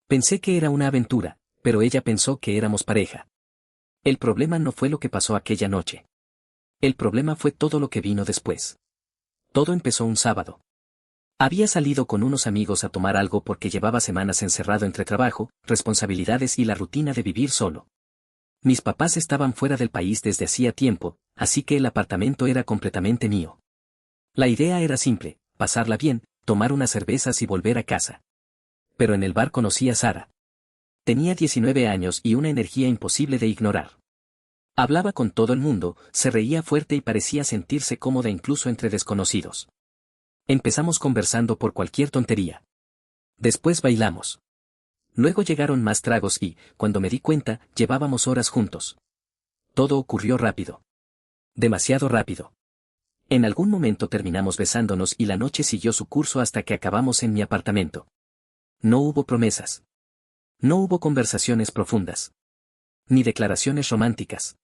Pensé que era una aventura, pero ella pensó que éramos pareja. El problema no fue lo que pasó aquella noche. El problema fue todo lo que vino después. Todo empezó un sábado. Había salido con unos amigos a tomar algo porque llevaba semanas encerrado entre trabajo, responsabilidades y la rutina de vivir solo. Mis papás estaban fuera del país desde hacía tiempo, así que el apartamento era completamente mío. La idea era simple, pasarla bien, tomar unas cervezas y volver a casa. Pero en el bar conocí a Sara. Tenía 19 años y una energía imposible de ignorar. Hablaba con todo el mundo, se reía fuerte y parecía sentirse cómoda incluso entre desconocidos. Empezamos conversando por cualquier tontería. Después bailamos. Luego llegaron más tragos y, cuando me di cuenta, llevábamos horas juntos. Todo ocurrió rápido. Demasiado rápido. En algún momento terminamos besándonos y la noche siguió su curso hasta que acabamos en mi apartamento. No hubo promesas. No hubo conversaciones profundas. Ni declaraciones románticas.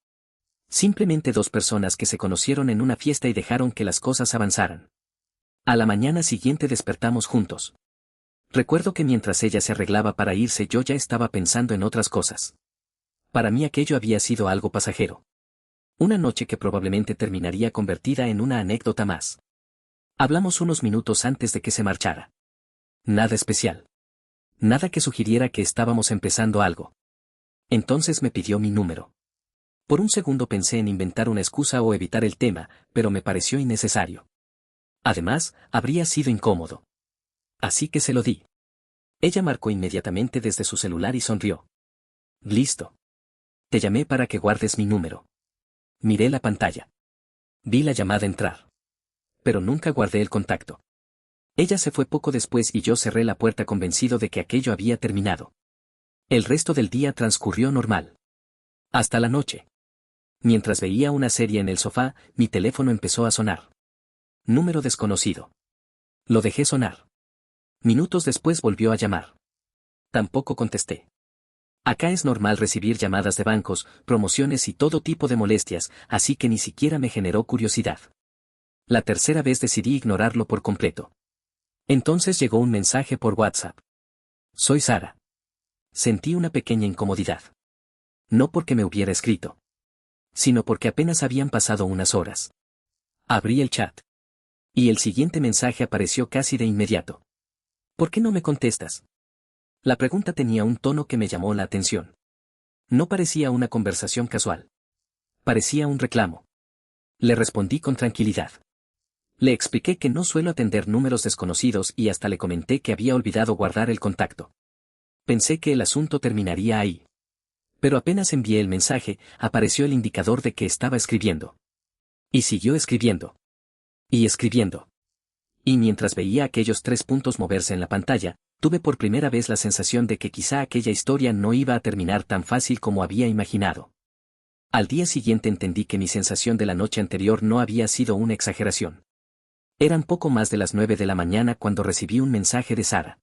Simplemente dos personas que se conocieron en una fiesta y dejaron que las cosas avanzaran. A la mañana siguiente despertamos juntos. Recuerdo que mientras ella se arreglaba para irse yo ya estaba pensando en otras cosas. Para mí aquello había sido algo pasajero. Una noche que probablemente terminaría convertida en una anécdota más. Hablamos unos minutos antes de que se marchara. Nada especial. Nada que sugiriera que estábamos empezando algo. Entonces me pidió mi número. Por un segundo pensé en inventar una excusa o evitar el tema, pero me pareció innecesario. Además, habría sido incómodo. Así que se lo di. Ella marcó inmediatamente desde su celular y sonrió. Listo. Te llamé para que guardes mi número. Miré la pantalla. Vi la llamada entrar. Pero nunca guardé el contacto. Ella se fue poco después y yo cerré la puerta convencido de que aquello había terminado. El resto del día transcurrió normal. Hasta la noche. Mientras veía una serie en el sofá, mi teléfono empezó a sonar. Número desconocido. Lo dejé sonar. Minutos después volvió a llamar. Tampoco contesté. Acá es normal recibir llamadas de bancos, promociones y todo tipo de molestias, así que ni siquiera me generó curiosidad. La tercera vez decidí ignorarlo por completo. Entonces llegó un mensaje por WhatsApp. Soy Sara. Sentí una pequeña incomodidad. No porque me hubiera escrito, sino porque apenas habían pasado unas horas. Abrí el chat. Y el siguiente mensaje apareció casi de inmediato. ¿Por qué no me contestas? La pregunta tenía un tono que me llamó la atención. No parecía una conversación casual. Parecía un reclamo. Le respondí con tranquilidad. Le expliqué que no suelo atender números desconocidos y hasta le comenté que había olvidado guardar el contacto. Pensé que el asunto terminaría ahí. Pero apenas envié el mensaje, apareció el indicador de que estaba escribiendo. Y siguió escribiendo. Y escribiendo. Y mientras veía aquellos 3 puntos moverse en la pantalla, tuve por primera vez la sensación de que quizá aquella historia no iba a terminar tan fácil como había imaginado. Al día siguiente entendí que mi sensación de la noche anterior no había sido una exageración. Eran poco más de las 9 de la mañana cuando recibí un mensaje de Sara.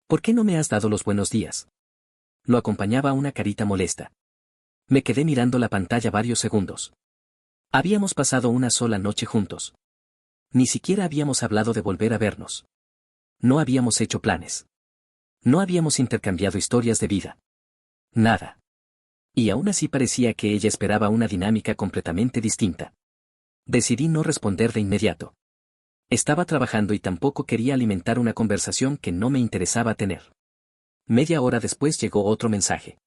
¿Por qué no me has dado los buenos días? Lo acompañaba una carita molesta. Me quedé mirando la pantalla varios segundos. Habíamos pasado una sola noche juntos. Ni siquiera habíamos hablado de volver a vernos. No habíamos hecho planes. No habíamos intercambiado historias de vida. Nada. Y aún así parecía que ella esperaba una dinámica completamente distinta. Decidí no responder de inmediato. Estaba trabajando y tampoco quería alimentar una conversación que no me interesaba tener. Media hora después llegó otro mensaje.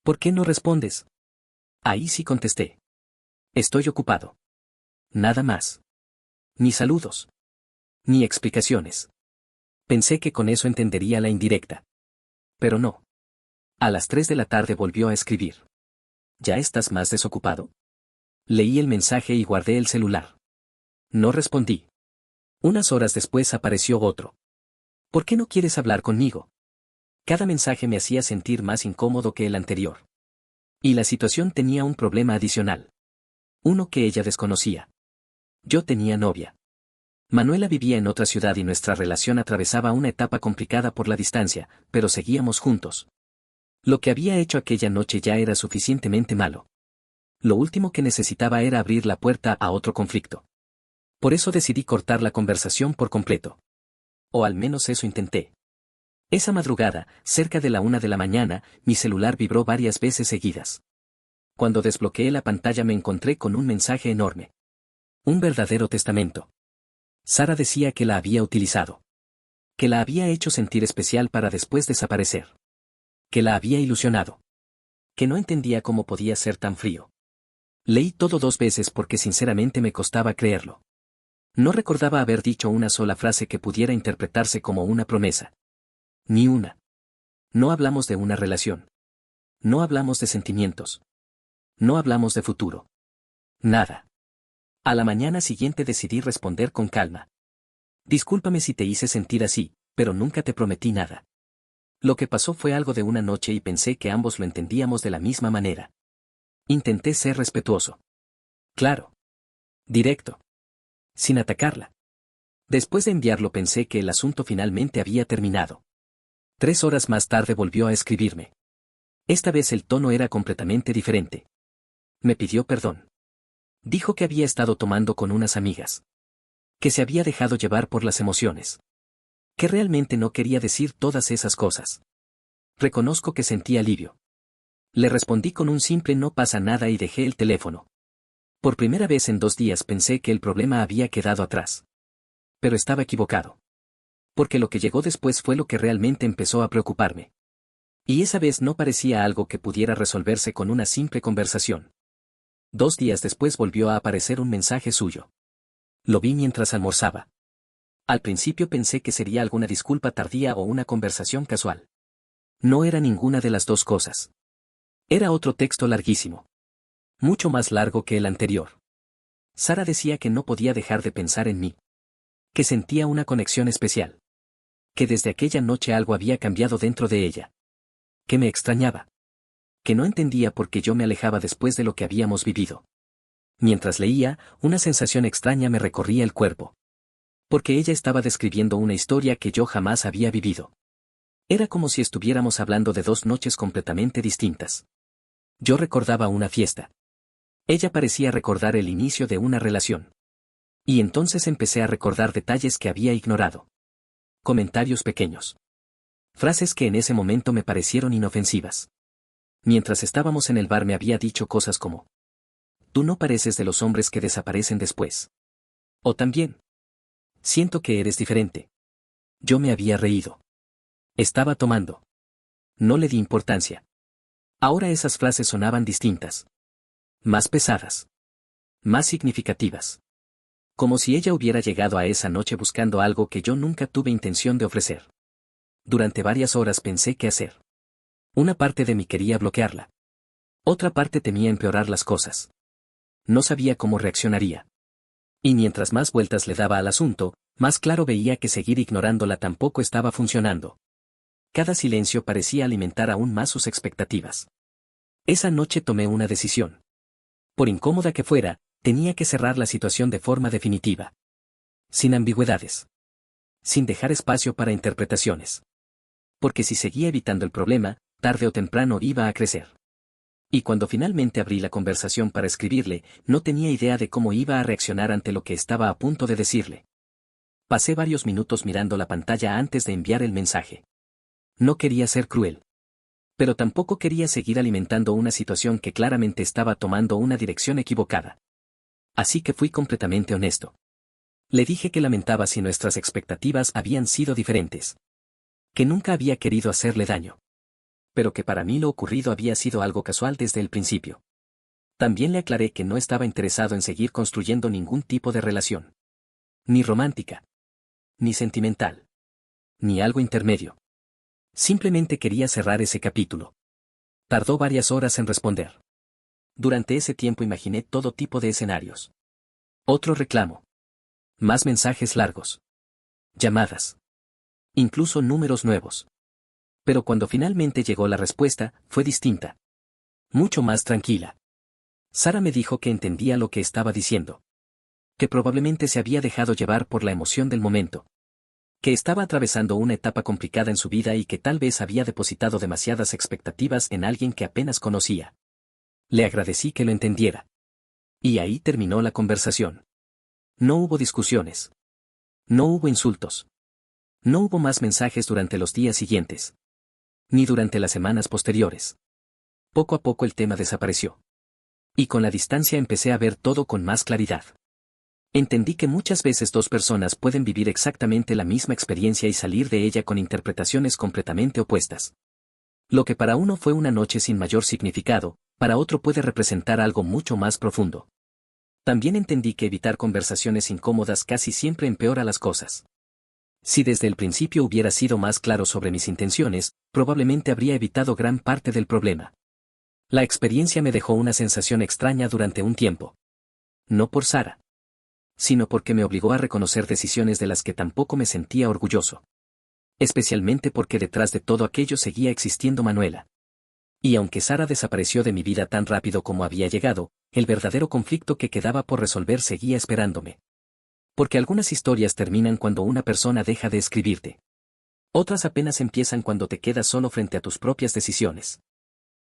¿Por qué no respondes? Ahí sí contesté. Estoy ocupado. Nada más. Ni saludos. Ni explicaciones. Pensé que con eso entendería la indirecta. Pero no. A las 3 de la tarde volvió a escribir. ¿Ya estás más desocupado? Leí el mensaje y guardé el celular. No respondí. Unas horas después apareció otro. ¿Por qué no quieres hablar conmigo? Cada mensaje me hacía sentir más incómodo que el anterior. Y la situación tenía un problema adicional. Uno que ella desconocía. Yo tenía novia. Manuela vivía en otra ciudad y nuestra relación atravesaba una etapa complicada por la distancia, pero seguíamos juntos. Lo que había hecho aquella noche ya era suficientemente malo. Lo último que necesitaba era abrir la puerta a otro conflicto. Por eso decidí cortar la conversación por completo. O al menos eso intenté. Esa madrugada, cerca de la 1 de la mañana, mi celular vibró varias veces seguidas. Cuando desbloqueé la pantalla me encontré con un mensaje enorme. Un verdadero testamento. Sara decía que la había utilizado. Que la había hecho sentir especial para después desaparecer. Que la había ilusionado. Que no entendía cómo podía ser tan frío. Leí todo 2 veces porque sinceramente me costaba creerlo. No recordaba haber dicho una sola frase que pudiera interpretarse como una promesa. Ni una. No hablamos de una relación. No hablamos de sentimientos. No hablamos de futuro. Nada. A la mañana siguiente decidí responder con calma. Discúlpame si te hice sentir así, pero nunca te prometí nada. Lo que pasó fue algo de una noche y pensé que ambos lo entendíamos de la misma manera. Intenté ser respetuoso. Claro. Directo. Sin atacarla. Después de enviarlo pensé que el asunto finalmente había terminado. 3 horas más tarde volvió a escribirme. Esta vez el tono era completamente diferente. Me pidió perdón. Dijo que había estado tomando con unas amigas. Que se había dejado llevar por las emociones. Que realmente no quería decir todas esas cosas. Reconozco que sentí alivio. Le respondí con un simple no pasa nada y dejé el teléfono. Por primera vez en 2 días pensé que el problema había quedado atrás. Pero estaba equivocado. Porque lo que llegó después fue lo que realmente empezó a preocuparme. Y esa vez no parecía algo que pudiera resolverse con una simple conversación. 2 días después volvió a aparecer un mensaje suyo. Lo vi mientras almorzaba. Al principio pensé que sería alguna disculpa tardía o una conversación casual. No era ninguna de las dos cosas. Era otro texto larguísimo. Mucho más largo que el anterior. Sara decía que no podía dejar de pensar en mí. Que sentía una conexión especial. Que desde aquella noche algo había cambiado dentro de ella. Que me extrañaba. Que no entendía por qué yo me alejaba después de lo que habíamos vivido. Mientras leía, una sensación extraña me recorría el cuerpo. Porque ella estaba describiendo una historia que yo jamás había vivido. Era como si estuviéramos hablando de 2 noches completamente distintas. Yo recordaba una fiesta. Ella parecía recordar el inicio de una relación. Y entonces empecé a recordar detalles que había ignorado. Comentarios pequeños. Frases que en ese momento me parecieron inofensivas. Mientras estábamos en el bar me había dicho cosas como: tú no pareces de los hombres que desaparecen después. O también: siento que eres diferente. Yo me había reído. Estaba tomando. No le di importancia. Ahora esas frases sonaban distintas. Más pesadas. Más significativas. Como si ella hubiera llegado a esa noche buscando algo que yo nunca tuve intención de ofrecer. Durante varias horas pensé qué hacer. Una parte de mí quería bloquearla. Otra parte temía empeorar las cosas. No sabía cómo reaccionaría. Y mientras más vueltas le daba al asunto, más claro veía que seguir ignorándola tampoco estaba funcionando. Cada silencio parecía alimentar aún más sus expectativas. Esa noche tomé una decisión. Por incómoda que fuera, tenía que cerrar la situación de forma definitiva. Sin ambigüedades. Sin dejar espacio para interpretaciones. Porque si seguía evitando el problema, tarde o temprano iba a crecer. Y cuando finalmente abrí la conversación para escribirle, no tenía idea de cómo iba a reaccionar ante lo que estaba a punto de decirle. Pasé varios minutos mirando la pantalla antes de enviar el mensaje. No quería ser cruel. Pero tampoco quería seguir alimentando una situación que claramente estaba tomando una dirección equivocada. Así que fui completamente honesto. Le dije que lamentaba si nuestras expectativas habían sido diferentes. Que nunca había querido hacerle daño. Pero que para mí lo ocurrido había sido algo casual desde el principio. También le aclaré que no estaba interesado en seguir construyendo ningún tipo de relación. Ni romántica. Ni sentimental. Ni algo intermedio. Simplemente quería cerrar ese capítulo. Tardó varias horas en responder. Durante ese tiempo imaginé todo tipo de escenarios. Otro reclamo. Más mensajes largos. Llamadas. Incluso números nuevos. Pero cuando finalmente llegó la respuesta, fue distinta. Mucho más tranquila. Sara me dijo que entendía lo que estaba diciendo. Que probablemente se había dejado llevar por la emoción del momento. Que estaba atravesando una etapa complicada en su vida y que tal vez había depositado demasiadas expectativas en alguien que apenas conocía. Le agradecí que lo entendiera. Y ahí terminó la conversación. No hubo discusiones. No hubo insultos. No hubo más mensajes durante los días siguientes. Ni durante las semanas posteriores. Poco a poco el tema desapareció. Y con la distancia empecé a ver todo con más claridad. Entendí que muchas veces dos personas pueden vivir exactamente la misma experiencia y salir de ella con interpretaciones completamente opuestas. Lo que para uno fue una noche sin mayor significado, para otro puede representar algo mucho más profundo. También entendí que evitar conversaciones incómodas casi siempre empeora las cosas. Si desde el principio hubiera sido más claro sobre mis intenciones, probablemente habría evitado gran parte del problema. La experiencia me dejó una sensación extraña durante un tiempo. No por Sara, sino porque me obligó a reconocer decisiones de las que tampoco me sentía orgulloso. Especialmente porque detrás de todo aquello seguía existiendo Manuela. Y aunque Sara desapareció de mi vida tan rápido como había llegado, el verdadero conflicto que quedaba por resolver seguía esperándome. Porque algunas historias terminan cuando una persona deja de escribirte. Otras apenas empiezan cuando te quedas solo frente a tus propias decisiones.